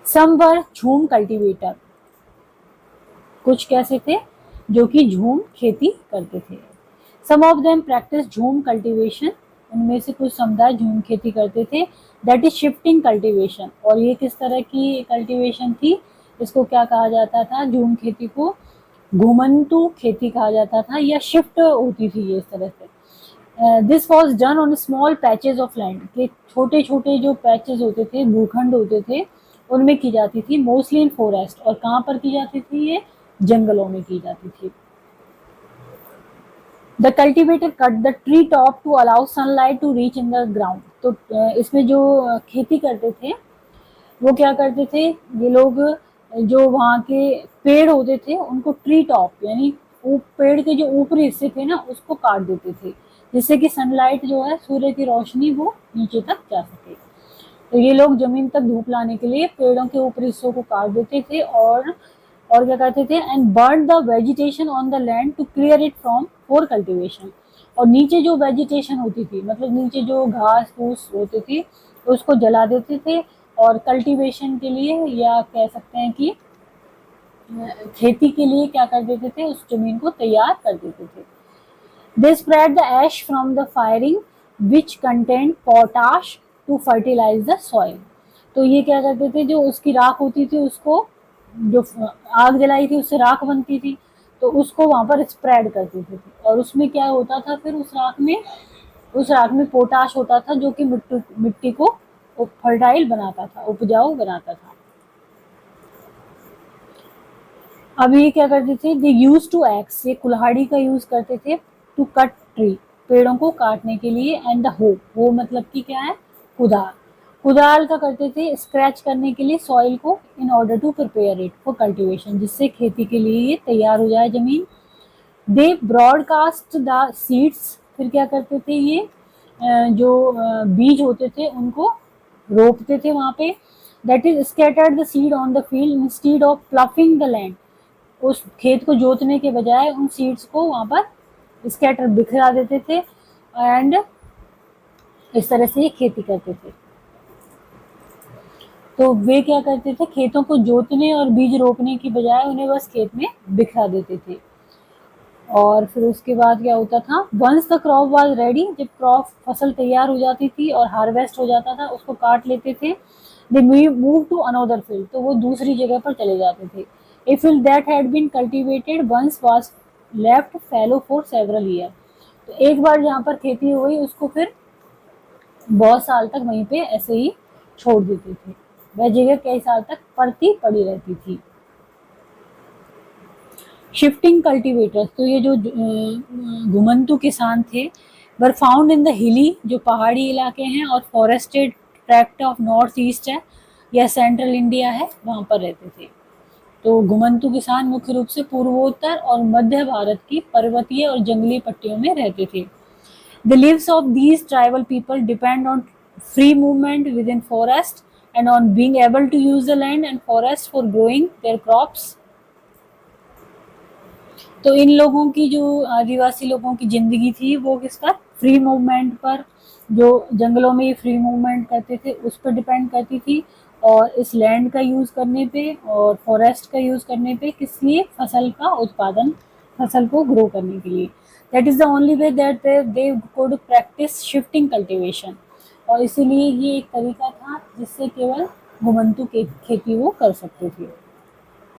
सम वर झूम कल्टीवेटर, कुछ कैसे थे जो कि झूम खेती करते थे। सम ऑफ देम प्रैक्टिस झूम कल्टीवेशन, उनमें से कुछ समुदाय झूम खेती करते थे। दैट इज शिफ्टिंग कल्टीवेशन, और ये किस तरह की कल्टीवेशन थी, इसको क्या कहा जाता था, झूम खेती को घुमंतु खेती कहा जाता था, या शिफ्ट होती थी ये इस तरह से। This was done on small patches of land, के छोटे छोटे जो पैचेज होते थे, भूखंड होते थे, उनमें की जाती थी। मोस्टली इन फॉरेस्ट, और कहाँ पर की जाती थी, ये जंगलों में की जाती थी। The cultivator cut the tree top to allow sunlight to reach in the ground. तो इसमें जो खेती करते थे वो क्या करते थे, ये लोग जो वहाँ के पेड़ होते थे उनको ट्री टॉप यानी पेड़ के जो ऊपरी हिस्से थे ना उसको काट देते थे, जिससे कि सनलाइट जो है, सूर्य की रोशनी, वो नीचे तक जा सके। तो ये लोग जमीन तक धूप लाने के लिए पेड़ों के ऊपरी हिस्सों को काट देते थे, और क्या करते थे, and burn the vegetation on the land to clear it from for cultivation. और नीचे जो वेजिटेशन होती थी, मतलब नीचे जो घास फूस होती थी, उसको जला देते थे, और कल्टीवेशन के लिए, या कह सकते हैं कि खेती के लिए क्या कर देते थे, उस जमीन को तैयार कर देते थे। They spread the ash from the firing which content potash to fertilize the soil. तो ये क्या करते थे, जो उसकी राख होती थी, उसको, जो आग जलाई थी उससे राख बनती थी, तो उसको वहां पर स्प्रेड कर देते थे, और उसमें क्या होता था फिर उस राख में पोटाश होता था, जो कि मिट्टी को फर्टाइल बनाता था, उपजाऊ बनाता था। अब ये क्या करते थे, दे यूज टू एक्स, ये कुल्हाड़ी का यूज करते थे, टू कट ट्री, पेड़ों को काटने के लिए, एंड द हो मतलब कि क्या है, कुदाल, कुदाल का करते थे स्क्रैच करने के लिए सॉइल को, in order to prepare it for cultivation, जिससे खेती के लिए ये तैयार हो जाए जमीन। दे ब्रॉडकास्ट द सीड्स, फिर क्या करते थे ये, जो बीज होते थे उनको रोपते थे वहां पे। That is scattered the seed on the field instead of ploughing the land, उस खेत को जोतने के बजाय उन सीड्स को वहां पर स्कैटर बिखरा देते थे, एंड इस तरह से ये खेती करते थे। तो वे क्या करते थे, खेतों को जोतने और बीज रोपने की बजाय उन्हें बस खेत में बिखरा देते थे। और फिर उसके बाद क्या होता था, once the crop was ready, जब क्रॉप फसल तैयार हो जाती थी और हार्वेस्ट हो जाता था, उसको काट लेते थे। They move to another field, तो वो दूसरी जगह पर चले जाते थे। A field that had been cultivated once was left fallow for several year, तो एक बार जहाँ पर खेती हुई उसको फिर बहुत साल तक वहीं पे ऐसे ही छोड़ देते थे, वह जगह कई साल तक पड़ी रहती थी। शिफ्टिंग कल्टीवेटर्स, तो ये जो घुमंतु किसान थे, were found in the hilly, जो पहाड़ी इलाके हैं, और forested tract of north east है या सेंट्रल इंडिया है, वहां पर रहते थे। तो घुमंतु किसान मुख्य रूप से पूर्वोत्तर और मध्य भारत की पर्वतीय और जंगली पट्टियों में रहते थे। The lives of these tribal people depend on free movement within forest and on being able to use the land and forest for growing their crops. तो इन लोगों की, जो आदिवासी लोगों की जिंदगी थी, वो किसका, फ्री मूवमेंट पर, जो जंगलों में ये फ्री मूवमेंट करते थे उस पर डिपेंड करती थी, और इस लैंड का यूज करने पे और फॉरेस्ट का यूज करने पे, किस लिए, फसल का उत्पादन, फसल को ग्रो करने के लिए। That is the only way that they could practice shifting cultivation, और इसीलिए ये एक तरीका था जिससे केवल घुमंतु खेती वो कर सकते थे।